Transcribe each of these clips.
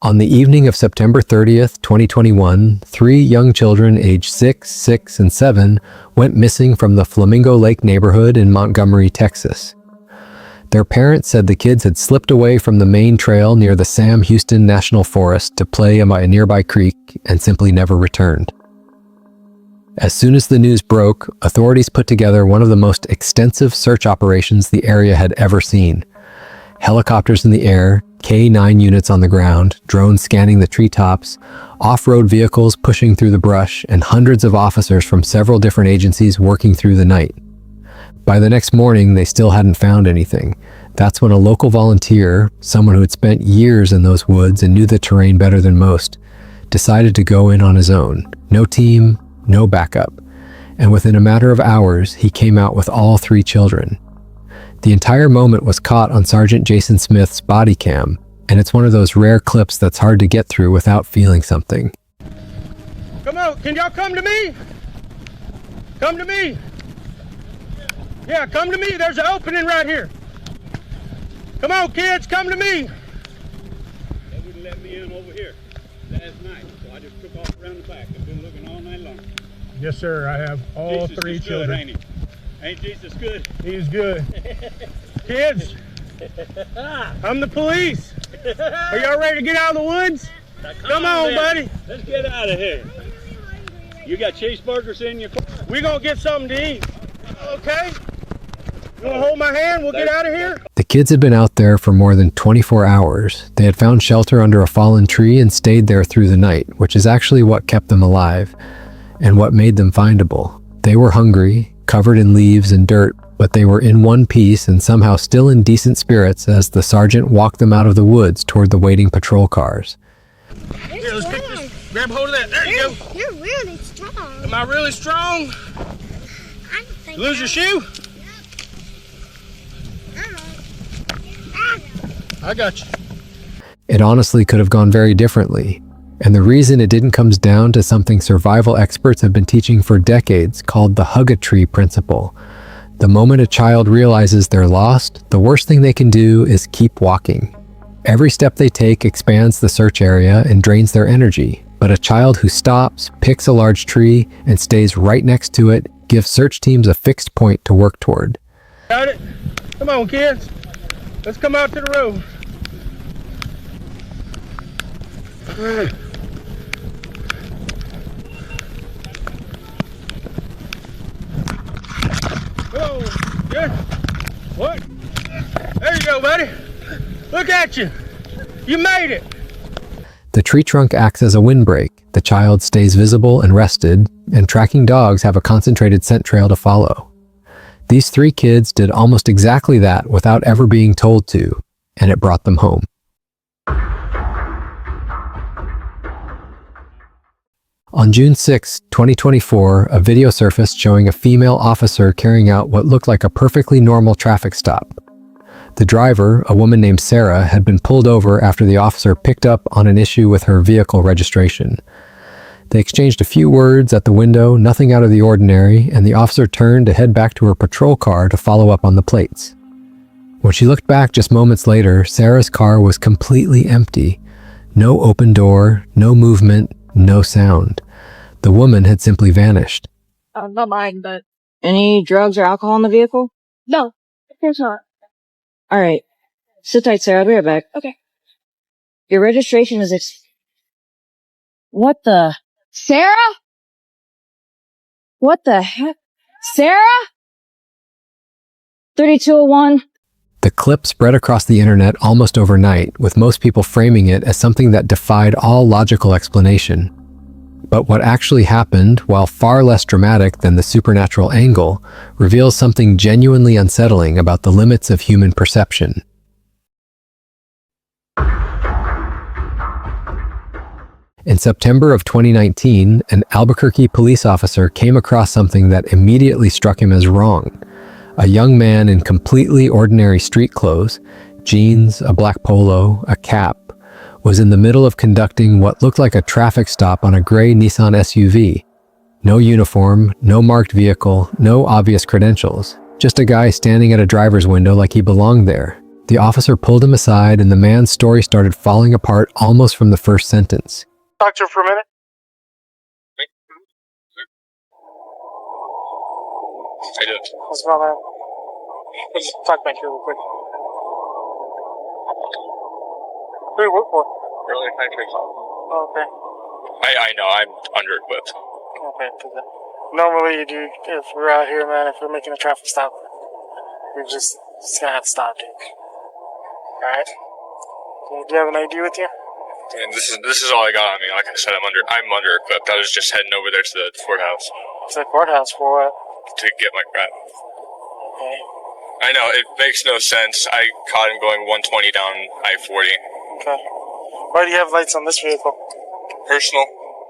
On the evening of September 30th, 2021, 3 young children aged 6, 6, and 7 went missing from the Flamingo Lake neighborhood in Montgomery, Texas. Their parents said the kids had slipped away from the main trail near the Sam Houston National Forest to play by a nearby creek and simply never returned. As soon as the news broke, authorities put together one of the most extensive search operations the area had ever seen. Helicopters in the air, K-9 units on the ground, drones scanning the treetops, off-road vehicles pushing through the brush, and hundreds of officers from several different agencies working through the night. By the next morning, they still hadn't found anything. That's when a local volunteer, someone who had spent years in those woods and knew the terrain better than most, decided to go in on his own. No team, no backup. And within a matter of hours, he came out with all 3 children. The entire moment was caught on Sergeant Jason Smith's body cam, and it's one of those rare clips that's hard to get through without feeling something. Come on, can y'all come to me? Come to me. Yeah, come to me. There's an opening right here. Come on, kids, come to me. They wouldn't let me in over here last night, so I just took off around the back. I've been looking all night long. Yes, sir. I have all Jesus 3 is children. good, ain't he? Ain't Jesus good? He's good. Kids, I'm the police. Are y'all ready to get out of the woods? Come on, buddy. Let's get out of here. You got cheeseburgers in your car? We're going to get something to eat. Okay? You want to hold my hand? We'll get out of here. The kids had been out there for more than 24 hours. They had found shelter under a fallen tree and stayed there through the night, which is actually what kept them alive and what made them findable. They were hungry, covered in leaves and dirt, but they were in one piece and somehow still in decent spirits as the sergeant walked them out of the woods toward the waiting patrol cars. Here, let's pick this. Grab hold of that. There you go. You're really strong. Am I really strong? I don't think Lose your shoe? I got you. It honestly could have gone very differently. And the reason it didn't comes down to something survival experts have been teaching for decades called the hug-a-tree principle. The moment a child realizes they're lost, the worst thing they can do is keep walking. Every step they take expands the search area and drains their energy, but a child who stops, picks a large tree, and stays right next to it gives search teams a fixed point to work toward. Got it? Come on, kids. Let's come out to the road. All right. Whoa, good. What? There you go, buddy. Look at you. You made it. The tree trunk acts as a windbreak. The child stays visible and rested, and tracking dogs have a concentrated scent trail to follow. These 3 kids did almost exactly that without ever being told to, and it brought them home. On June 6, 2024, a video surfaced showing a female officer carrying out what looked like a perfectly normal traffic stop. The driver, a woman named Sarah, had been pulled over after the officer picked up on an issue with her vehicle registration. They exchanged a few words at the window, nothing out of the ordinary, and the officer turned to head back to her patrol car to follow up on the plates. When she looked back just moments later, Sarah's car was completely empty. No open door, no movement, no sound. The woman had simply vanished. Not mine, but... Any drugs or alcohol in the vehicle? No, there's not. Alright. Sit tight, Sarah. I'll be right back. Okay. Your registration is What the... Sarah? What the heck? Sarah? 3201. The clip spread across the internet almost overnight, with most people framing it as something that defied all logical explanation. But what actually happened, while far less dramatic than the supernatural angle, reveals something genuinely unsettling about the limits of human perception. In September of 2019, an Albuquerque police officer came across something that immediately struck him as wrong. A young man in completely ordinary street clothes, jeans, a black polo, a cap, was in the middle of conducting what looked like a traffic stop on a gray Nissan SUV. No uniform, no marked vehicle, no obvious credentials. Just a guy standing at a driver's window like he belonged there. The officer pulled him aside, and the man's story started falling apart almost from the first sentence. Talk to her for a minute. I do. What's wrong, man? Let's talk back here real quick. Who do you work for? Really? Oh, okay. I know, I'm under-equipped. Okay, normally, dude, if we're out here, man, if we're making a traffic stop, we're just gonna have to stop, dude. Alright? Do you have an ID with you? And this is all I got on me. Like I said, I'm under-equipped. I was just heading over there to the courthouse To the courthouse for what? to get my crap. Okay. I know, it makes no sense. I caught him going 120 down I-40. Okay. Why do you have lights on this vehicle? Personal?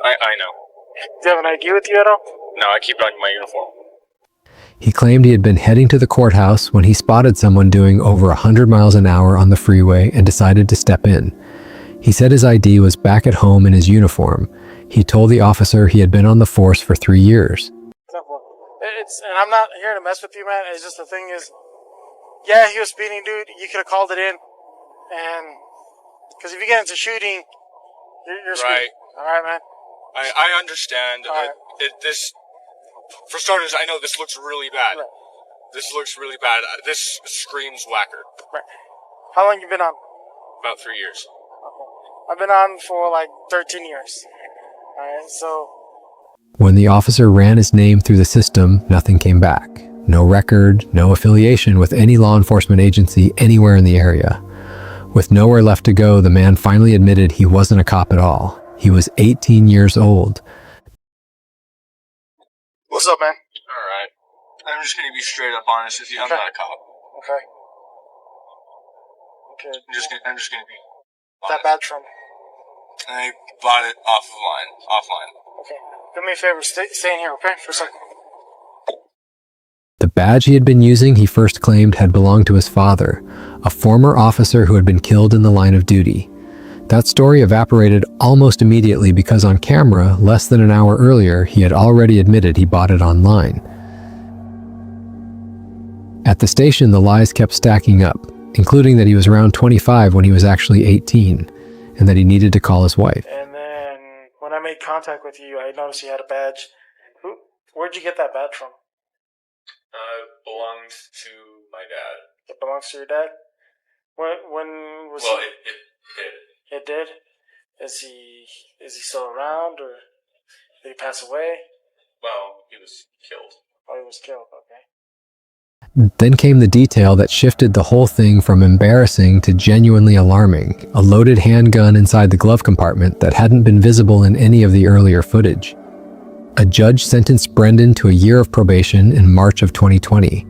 I know. Do you have an ID with you at all? No, I keep it on my uniform. He claimed he had been heading to the courthouse when he spotted someone doing over 100 miles an hour on the freeway and decided to step in. He said his ID was back at home in his uniform. He told the officer he had been on the force for 3 years. And I'm not here to mess with you, man. It's just the thing is, yeah, he was speeding, dude. You could have called it in. And, because if you get into shooting, you're Right. All right, man. I understand. All right. For starters, I know this looks really bad. Right. This looks really bad. This screams whacker. Right. How long you been on? About 3 years. Okay. I've been on for like 13 years. All right, so. When the officer ran his name through the system, nothing came back. No record, no affiliation with any law enforcement agency anywhere in the area. With nowhere left to go, the man finally admitted he wasn't a cop at all. He was 18 years old. What's up, man? Alright. I'm just going to be straight up honest with you. I'm Okay. not a cop. Okay. Okay. I'm just going to be That honest. badge from? I bought it offline. Okay. Do me a favor, stay in here, okay? For a second. The badge he had been using, he first claimed, had belonged to his father, a former officer who had been killed in the line of duty. That story evaporated almost immediately because on camera, less than an hour earlier, he had already admitted he bought it online. At the station, the lies kept stacking up, including that he was around 25 when he was actually 18, and that he needed to call his wife. And then when I made contact with you, I noticed you had a badge. Where'd you get that badge from? It belongs to my dad. It belongs to your dad? When was Well, he? it did. It did? Is he still around, or did he pass away? Well, he was killed. Oh, he was killed, okay. Then came the detail that shifted the whole thing from embarrassing to genuinely alarming: a loaded handgun inside the glove compartment that hadn't been visible in any of the earlier footage. A judge sentenced Brendan to a year of probation in March of 2020.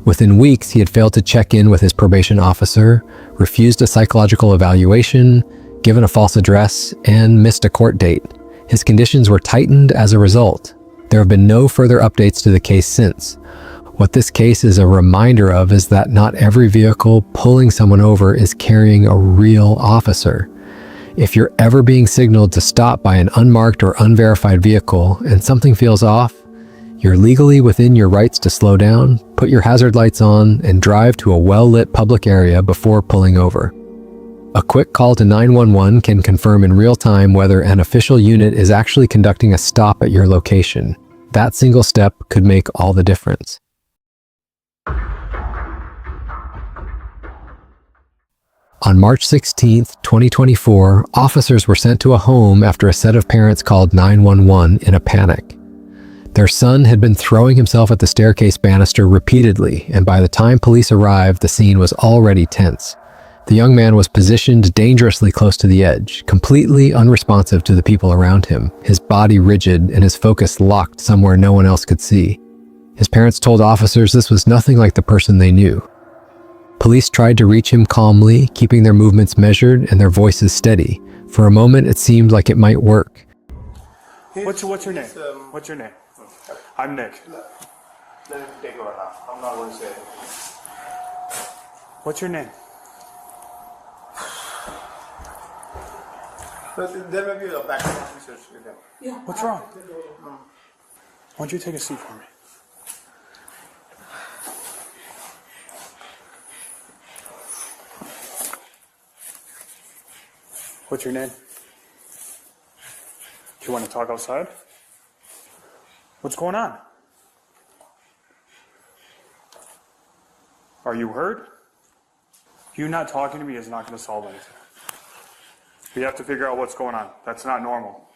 Within weeks, he had failed to check in with his probation officer, refused a psychological evaluation, given a false address, and missed a court date. His conditions were tightened as a result. There have been no further updates to the case since. What this case is a reminder of is that not every vehicle pulling someone over is carrying a real officer. If you're ever being signaled to stop by an unmarked or unverified vehicle and something feels off, you're legally within your rights to slow down, put your hazard lights on, and drive to a well-lit public area before pulling over. A quick call to 911 can confirm in real time whether an official unit is actually conducting a stop at your location. That single step could make all the difference. On March 16, 2024, officers were sent to a home after a set of parents called 911 in a panic. Their son had been throwing himself at the staircase banister repeatedly, and by the time police arrived, the scene was already tense. The young man was positioned dangerously close to the edge, completely unresponsive to the people around him, his body rigid and his focus locked somewhere no one else could see. His parents told officers this was nothing like the person they knew. Police tried to reach him calmly, keeping their movements measured and their voices steady. For a moment, it seemed like it might work. What's your name? What's your name? I'm Nick. Let me take over now. I'm not going to say it. What's your name? But there may be a background officers with them. What's wrong? Why don't you take a seat for me? What's your name? Do you want to talk outside? What's going on? Are you hurt? You not talking to me is not going to solve anything. We have to figure out what's going on. That's not normal.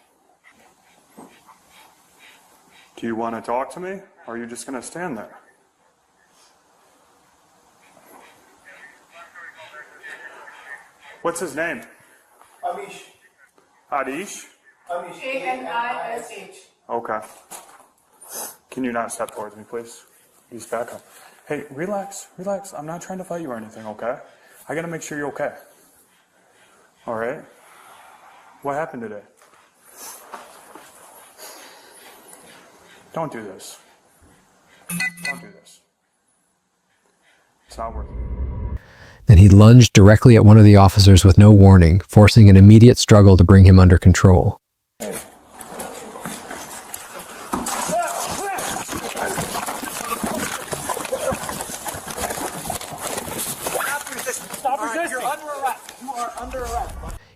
Do you want to talk to me, or are you just going to stand there? What's his name? Amish. Adish? Amish. A-N-I-S-H. Okay. Can you not step towards me, please? Please back up. Hey, relax, relax. I'm not trying to fight you or anything, okay? I gotta make sure you're okay. All right? What happened today? Don't do this. Don't do this. It's not worth it. Then he lunged directly at one of the officers with no warning, forcing an immediate struggle to bring him under control.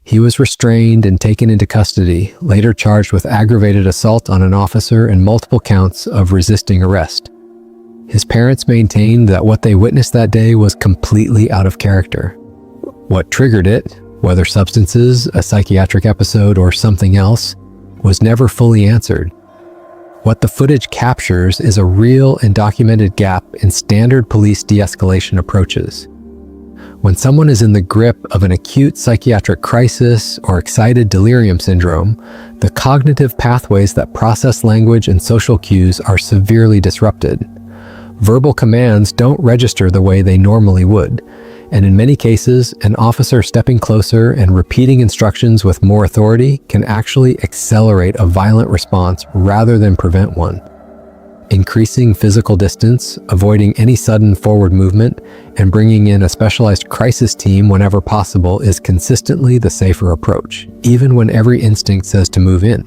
He was restrained and taken into custody, later charged with aggravated assault on an officer and multiple counts of resisting arrest. His parents maintained that what they witnessed that day was completely out of character. What triggered it, whether substances, a psychiatric episode, or something else, was never fully answered. What the footage captures is a real and documented gap in standard police de-escalation approaches. When someone is in the grip of an acute psychiatric crisis or excited delirium syndrome, the cognitive pathways that process language and social cues are severely disrupted. Verbal commands don't register the way they normally would, and in many cases, an officer stepping closer and repeating instructions with more authority can actually accelerate a violent response rather than prevent one. Increasing physical distance, avoiding any sudden forward movement, and bringing in a specialized crisis team whenever possible is consistently the safer approach, even when every instinct says to move in.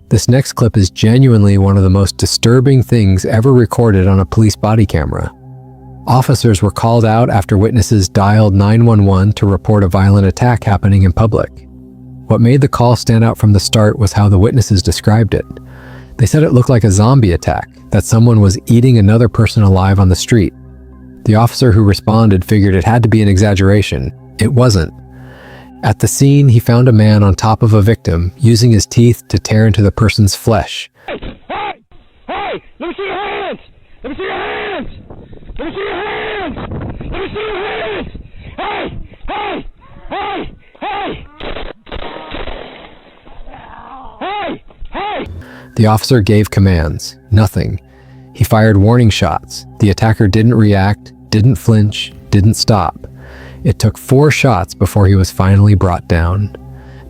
This next clip is genuinely one of the most disturbing things ever recorded on a police body camera. Officers were called out after witnesses dialed 911 to report a violent attack happening in public. What made the call stand out from the start was how the witnesses described it. They said it looked like a zombie attack, that someone was eating another person alive on the street. The officer who responded figured it had to be an exaggeration. It wasn't. At the scene, he found a man on top of a victim, using his teeth to tear into the person's flesh. Hey! Hey! Let me see your hands! Let me see your hands! Let me see your hands! Let me see your hands! Hey! Hey! Hey! Hey! Hey! Hey! The officer gave commands. Nothing. He fired warning shots. The attacker didn't react, didn't flinch, didn't stop. It took 4 shots before he was finally brought down.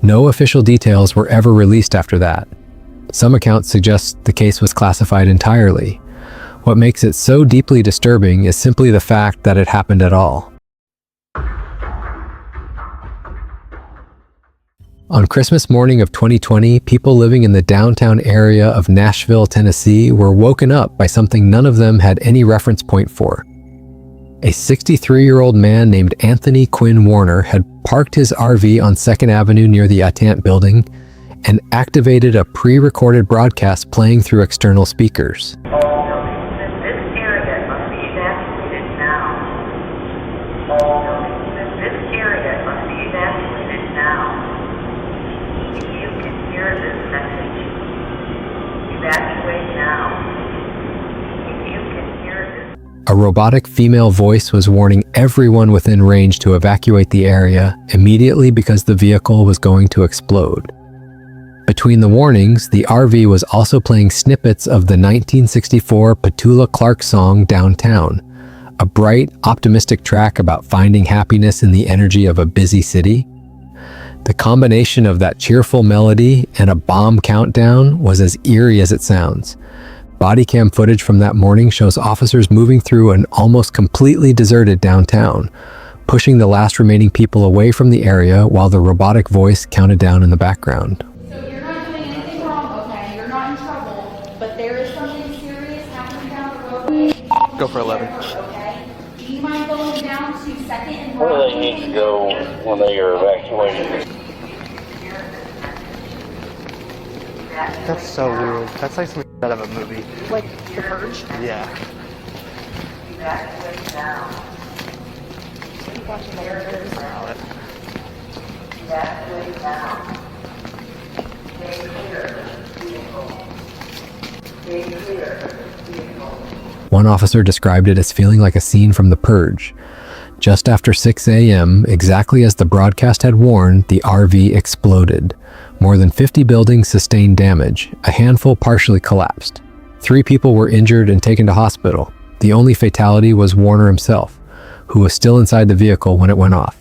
No official details were ever released after that. Some accounts suggest the case was classified entirely. What makes it so deeply disturbing is simply the fact that it happened at all. On Christmas morning of 2020, people living in the downtown area of Nashville, Tennessee were woken up by something none of them had any reference point for. A 63-year-old man named Anthony Quinn Warner had parked his RV on 2nd Avenue near the Attant building and activated a pre-recorded broadcast playing through external speakers. All buildings in this area must be evacuated now. All buildings in this area must be evacuated now. If you can hear this message, evacuate now. If you can hear this. A robotic female voice was warning everyone within range to evacuate the area immediately because the vehicle was going to explode. Between the warnings, the RV was also playing snippets of the 1964 Petula Clark song Downtown, a bright, optimistic track about finding happiness in the energy of a busy city. The combination of that cheerful melody and a bomb countdown was as eerie as it sounds. Bodycam footage from that morning shows officers moving through an almost completely deserted downtown, pushing the last remaining people away from the area while the robotic voice counted down in the background. So you're not doing anything wrong, okay? You're not in trouble, but there is something serious happening down the roadway. Go for 11. Okay? Do you mind going down to 2nd Where do they need to go when they are evacuated? That's so weird. That's like something out of a movie. Like the purge? Yeah. Evacuate now. Evacuate now. Stay clear. Vehicle. Stay clear. Vehicle. One officer described it as feeling like a scene from The Purge. Just after 6 a.m., exactly as the broadcast had warned, the RV exploded. More than 50 buildings sustained damage. A handful partially collapsed. 3 people were injured and taken to hospital. The only fatality was Warner himself, who was still inside the vehicle when it went off.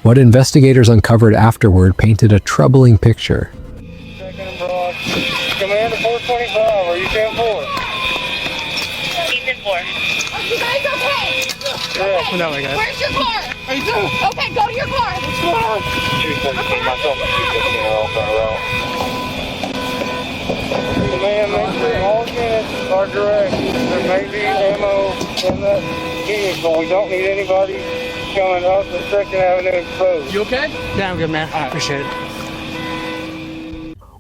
What investigators uncovered afterward painted a troubling picture. Commander 425, are you 10-4? He's in 4. Are you guys okay? Yeah. No, my God. Where's your car? Okay, go to your car. What's going on? 217, myself and 215 are all going around. Command, make sure all units are direct. There may be ammo in that vehicle. We don't need anybody coming up the 2nd Avenue exposed. You okay? Yeah, I'm good, man. I appreciate it.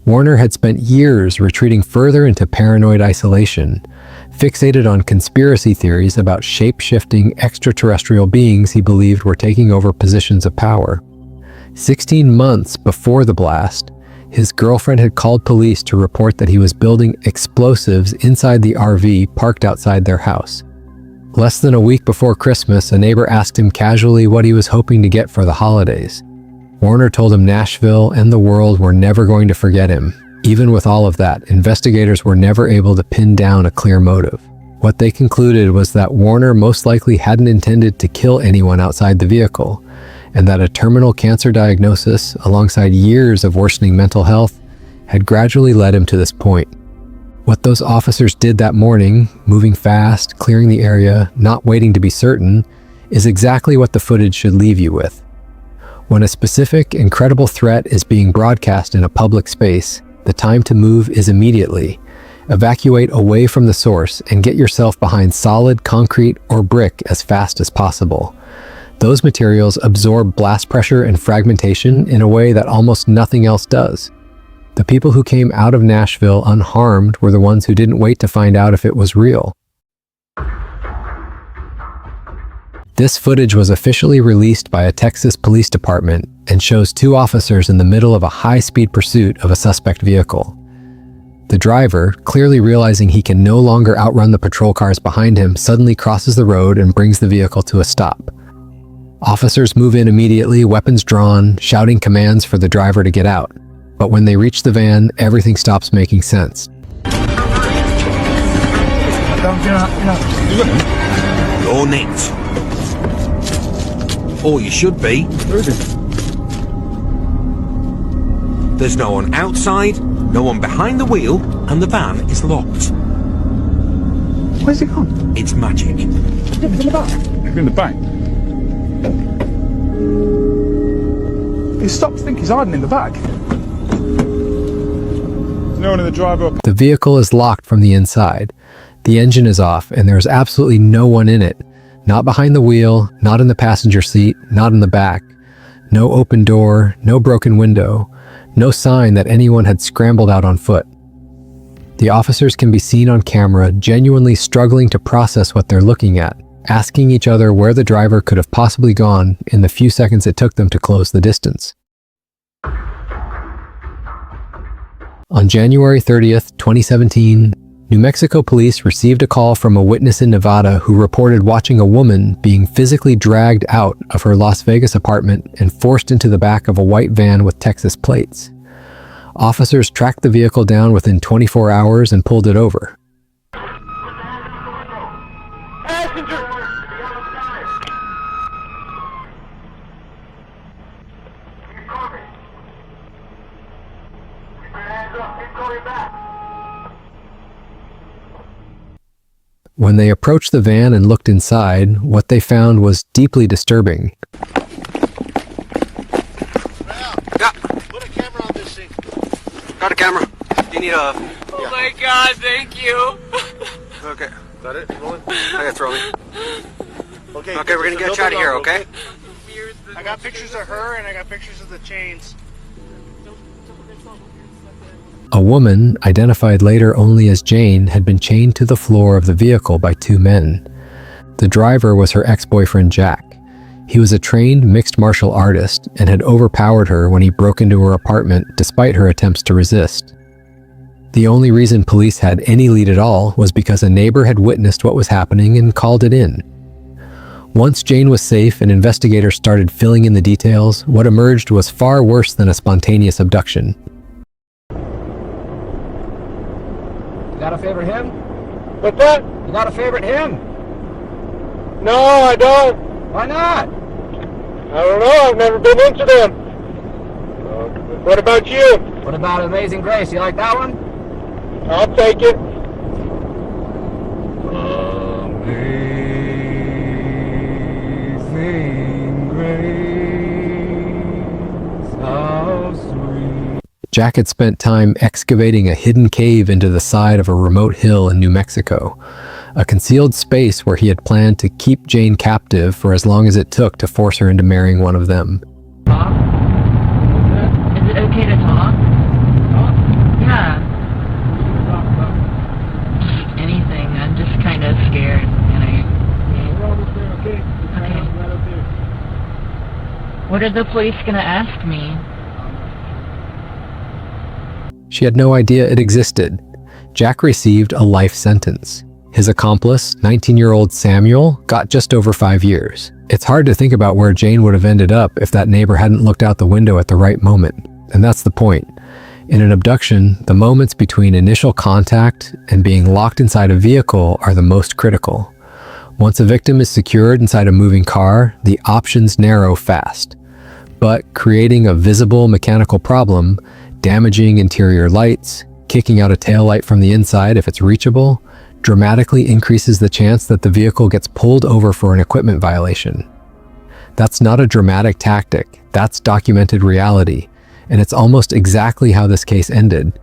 Warner had spent years retreating further into paranoid isolation, fixated on conspiracy theories about shape-shifting extraterrestrial beings he believed were taking over positions of power. 16 months before the blast, his girlfriend had called police to report that he was building explosives inside the RV parked outside their house. Less than a week before Christmas, a neighbor asked him casually what he was hoping to get for the holidays. Warner told him Nashville and the world were never going to forget him. Even with all of that, investigators were never able to pin down a clear motive. What they concluded was that Warner most likely hadn't intended to kill anyone outside the vehicle, and that a terminal cancer diagnosis, alongside years of worsening mental health, had gradually led him to this point. What those officers did that morning, moving fast, clearing the area, not waiting to be certain, is exactly what the footage should leave you with. When a specific, incredible threat is being broadcast in a public space, the time to move is immediately. Evacuate away from the source and get yourself behind solid concrete or brick as fast as possible. Those materials absorb blast pressure and fragmentation in a way that almost nothing else does. The people who came out of Nashville unharmed were the ones who didn't wait to find out if it was real. This footage was officially released by a Texas police department and shows 2 officers in the middle of a high-speed pursuit of a suspect vehicle. The driver, clearly realizing he can no longer outrun the patrol cars behind him, suddenly crosses the road and brings the vehicle to a stop. Officers move in immediately, weapons drawn, shouting commands for the driver to get out. But when they reach the van, everything stops making sense. You're next. Or you should be. There's no one outside, no one behind the wheel, and the van is locked. Where's it gone? It's magic. It's in the back. It's in the back. He stopped to think he's hiding in the back. There's no one in the driver. The vehicle is locked from the inside. The engine is off, and there's absolutely no one in it. Not behind the wheel, not in the passenger seat, not in the back. No open door, no broken window, no sign that anyone had scrambled out on foot. The officers can be seen on camera genuinely struggling to process what they're looking at, asking each other where the driver could have possibly gone in the few seconds it took them to close the distance. On January 30th, 2017, New Mexico police received a call from a witness in Nevada who reported watching a woman being physically dragged out of her Las Vegas apartment and forced into the back of a white van with Texas plates. Officers tracked the vehicle down within 24 hours and pulled it over. Passenger! When they approached the van and looked inside, what they found was deeply disturbing. Yeah. Put a camera on this thing. Got a camera. You need a... Oh my God, thank you. Okay. Is that it? Rolling? I gotta throw me. Okay, we're gonna get you out of here, okay? I got pictures of her and I got pictures of the chains. A woman, identified later only as Jane, had been chained to the floor of the vehicle by two men. The driver was her ex-boyfriend Jack. He was a trained mixed martial artist and had overpowered her when he broke into her apartment despite her attempts to resist. The only reason police had any lead at all was because a neighbor had witnessed what was happening and called it in. Once Jane was safe and investigators started filling in the details, what emerged was far worse than a spontaneous abduction. You got a favorite hymn? What's that? You got a favorite hymn? No, I don't. Why not? I don't know. I've never been into them. What about you? What about Amazing Grace? You like that one? I'll take it. Amazing Grace, how sweet. Jack had spent time excavating a hidden cave into the side of a remote hill in New Mexico, a concealed space where he had planned to keep Jane captive for as long as it took to force her into marrying one of them. Talk? Is it okay to talk? Yeah. Anything. I'm just kind of scared. Okay. What are the police gonna ask me? She had no idea it existed. Jack received a life sentence. His accomplice, 19-year-old Samuel, got just over 5 years. It's hard to think about where Jane would have ended up if that neighbor hadn't looked out the window at the right moment. And that's the point. In an abduction, the moments between initial contact and being locked inside a vehicle are the most critical. Once a victim is secured inside a moving car, the options narrow fast. But creating a visible mechanical problem, damaging interior lights, kicking out a taillight from the inside if it's reachable, dramatically increases the chance that the vehicle gets pulled over for an equipment violation. That's not a dramatic tactic, that's documented reality, and it's almost exactly how this case ended.